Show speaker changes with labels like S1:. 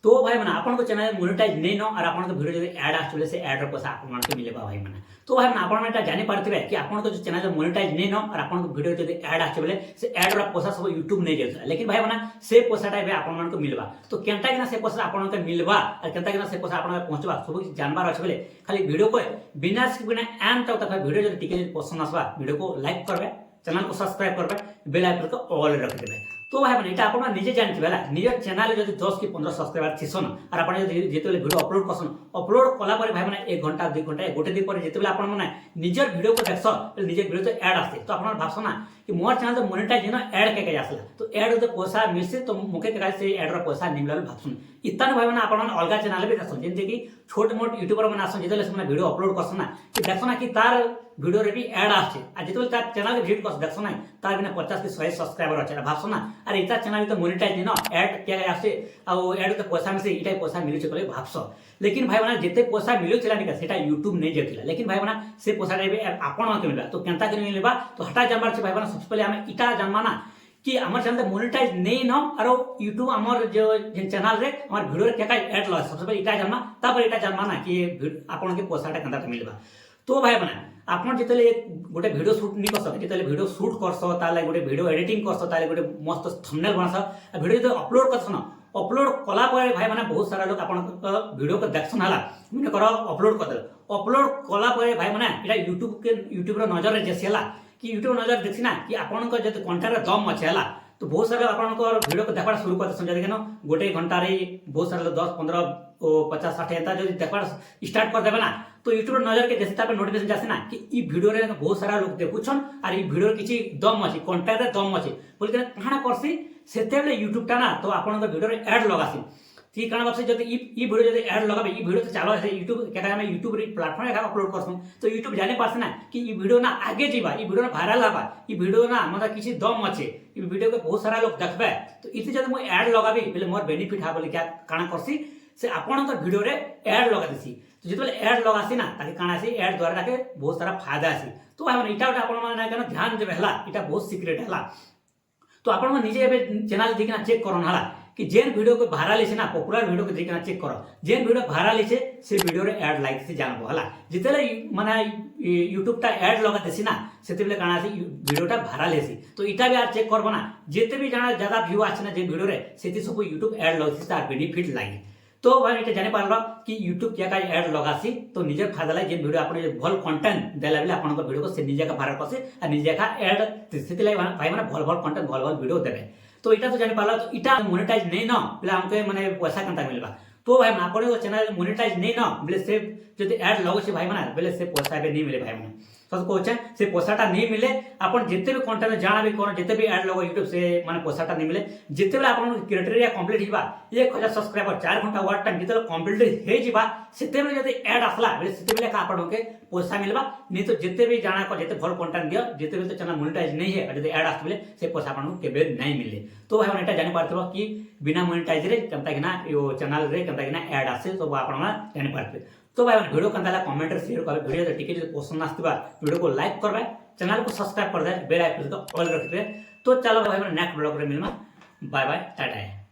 S1: तो भाई मैंने आपन को चैनल मोनेटाइज नहीं न और आपन को वीडियो जब ऐड आसले से ऐड रो पैसा आपन मान के मिलेबा भाई मैंने। तो भाई मैंने आपन मैंने जानि पारथिबे कि आपन को जो चैनल मोनेटाइज नहीं न और आपन को वीडियो जब ऐड आसले से ऐड रो पैसा सब यूट्यूब नहीं देता, लेकिन भाई मैंने से पैसाटा भाई आपन मान को मिलबा। तो केनता किना से पैसा आपन को मिलबा और केनता किना से पैसा आपन पहुंचबा सब कुछ जानबार अछि बेले खाली वीडियो को बिना स्किप बिना एंड तक भाई वीडियो जब टिके पसंद आसबा वीडियो को लाइक करबे, चैनल को सब्सक्राइब करबे, बेल आइकन को ऑल रख देबे। तो भाई मैंने आप निजे जानते हैं निज चैनल जो 10 कि 15 सब्सक्राइबर थीसन और आप जिते वीडियो अपलोड करसन अपलोड कला भाई मैंने 1 घंटा 2 घंटा गोटे दिन पर जिते आप निजर वीडियो को देखस निजे वीडियो तो ऐड आसे तो आप भावस ना कि मोर चैनल तो मोनेटाइज न ऐड के आसला तो ऐड जो पैसा मिलसे तो मुके से ऐड रो पैसा निमला भावसन इतना भाई मैंने आप अलग चैनल भी देखसन जैसे कि छोट मोट यूट्यूबर मैंने आसन जिते वीडियो अपलोड करसन ना कि देखना कि तार वीडियो रे भी ऐड आछे आ जिते तार चैनल विजिट कर देखसन ना तार बिना 50 कि 100 सब्सक्राइबर अच्छे भावसन ना अरे इता चैनल तो मोनेटाइज न ऐड क्या आसे आ ऐड तो पैसा मिसे इटा पैसा मिलु छे कहले भावस लेकिन भाई मैंने जिते पैसा मिलु छला निका सेटा यूट्यूब नहीं देथिला लेकिन भाई मैंने से पैसा रे भी आपन के मिलबा तो केनता के मिलबा तो हटा जानबार छे भाई मैंने सबसे पहले हमें इटा जानबा ना कि हमर चैनल मोनेटाइज नहीं न और यूट्यूब हमर जो चैनल रे हमर वीडियो रे क्या ऐड लॉस सबसे पहले इटा जानबा तापर इटा जानबा ना कि आपन के पैसाटा केनता के मिलबा। तो भाई मैंने आपन जिते गोटे वीडियो शूट नहीं कर सकते जिते वीडियो शूट करस ताले गोटे वीडियो एडिटिंग करस ताले गोटे मस्त थंबनेल बनास वीडियो जो अपलोड करस न अपलोड कला पर भाई मैंने बहुत सारा लोग आपन वीडियो को देखसन हला मैंने कर अपलोड कर दे अपलोड कला पर भाई मैंने एटा यूट्यूब रो नजर रे जेसेला कि यूट्यूब नजर देखसी ना कि आपन को जते कंटेंट रे दम अछि हला तो बहुत सारा आपन को वीडियो को देखबा शुरू कर दे देखनो गोटे घंटा रे बहुत सारा 10 15 50 60 एता जो देखबा स्टार्ट कर देबे ना तो यूट्यूब नजर के जैसे नोटिफिकेशन जासे ना कि ई वीडियो रे बहुत सारा लोग देखुछन और ई वीडियो रे किछि दम अछि कंटेंट रे दम अछि बोल के कहाना करसी सेते बेले यूट्यूब टा ना तो आपन को वीडियो रे ऐड लगासी ठीक काना बात से जब ई वीडियो जब ऐड लगाबे ई वीडियो तो चालू है यूट्यूब केटा हम यूट्यूब रे प्लेटफॉर्म रे अपलोड करसु तो यूट्यूब जाने पास ना कि ई वीडियो ना आगे जीबा ई वीडियो ना वायरल हबा ई वीडियो ना मतलब किछि दम अछि ई वीडियो के बहुत सारा लोग देखबे तो इति जब मु ऐड लगाबी बेले मोर बेनिफिट हा बोले क्या काना करसी से आपन को वीडियो रे ऐड लगा देसी तो जितले ऐड लगासी ना ताकि काना सी ऐड द्वारा ताके बहुत सारा फायदा आसी तो हम इटा आपन माने ना ध्यान देबे हला इटा बहुत सीक्रेट हला तो आपन निजे एबे चैनल देखना चेक करन हला कि जेन वीडियो को वायरल है ना पॉपुलर वीडियो को देखना चेक करो जेन वीडियो वायरल है से वीडियो रे ऐड लाइक से जानबो हला जितेले माने यूट्यूब टा ऐड लगा देसी ना सेते बेले काना से वीडियो टा वायरल हेसी तो इटा भी आ चेक करबो ना जेते भी जाना ज्यादा व्यू आछे ना जे वीडियो रे सेति सब यूट्यूब ऐड लगसी तार बेनिफिट लागी। तो भाई इटा जानि पारलो कि यूट्यूब क्या का ऐड लगासी तो निजे फायदा लाई जे वीडियो आपन भल कंटेंट देला बेले आपन को वीडियो को से निजे का वायरल करसे आ निजे का ऐड सेति लाई भाई माने भल भल कंटेंट भल भल वीडियो देबे तो इटा तो जानि पारला तो इटा मोनेटाइज नहीं न बेले हमके माने पैसा केनता मिलबा तो भाई आपन को चैनल मोनेटाइज नहीं न बेले से जदि ऐड लगो से भाई माने बेले से पैसा भी नहीं मिले भाई माने सच कहछे से पैसाटा नहीं मिले अपन जिते भी कंटेंट जाना भी कोन जिते भी ऐड लगो यूट्यूब से माने पैसाटा नहीं मिले जिते बेले अपन क्राइटेरिया कंप्लीट हिबा 1000 सब्सक्राइबर 4 घंटा वाट टाइम जिते कंप्लीट हे जिबा सेते बेले जदि ऐड आसला बेले सेते बेले का अपन के पैसा मिलबा नहीं तो जिते भी जाना को जिते भल कंटेंट दियो जिते बेले तो चैनल मोनेटाइज नहीं है जदि ऐड आस बेले से पैसा अपन को केबे नहीं मिले। तो भाई एटा जानि पारथबो कि बिना मोनेटाइज रे केनता किना यो चैनल रे केनता किना ऐड आसे तो आपण जानि पारथबे। तो भाई वीडियो कंता कमेंट रे शेयर कर वीडियो टिके जो पसंद आस्तिबा वीडियो को लाइक करबे चैनल को सब्सक्राइब कर दे बेल आइकन को ऑल रखबे। तो चलो भाई नेक्स्ट ब्लॉग रे मिलमा बाय बाय टाटा।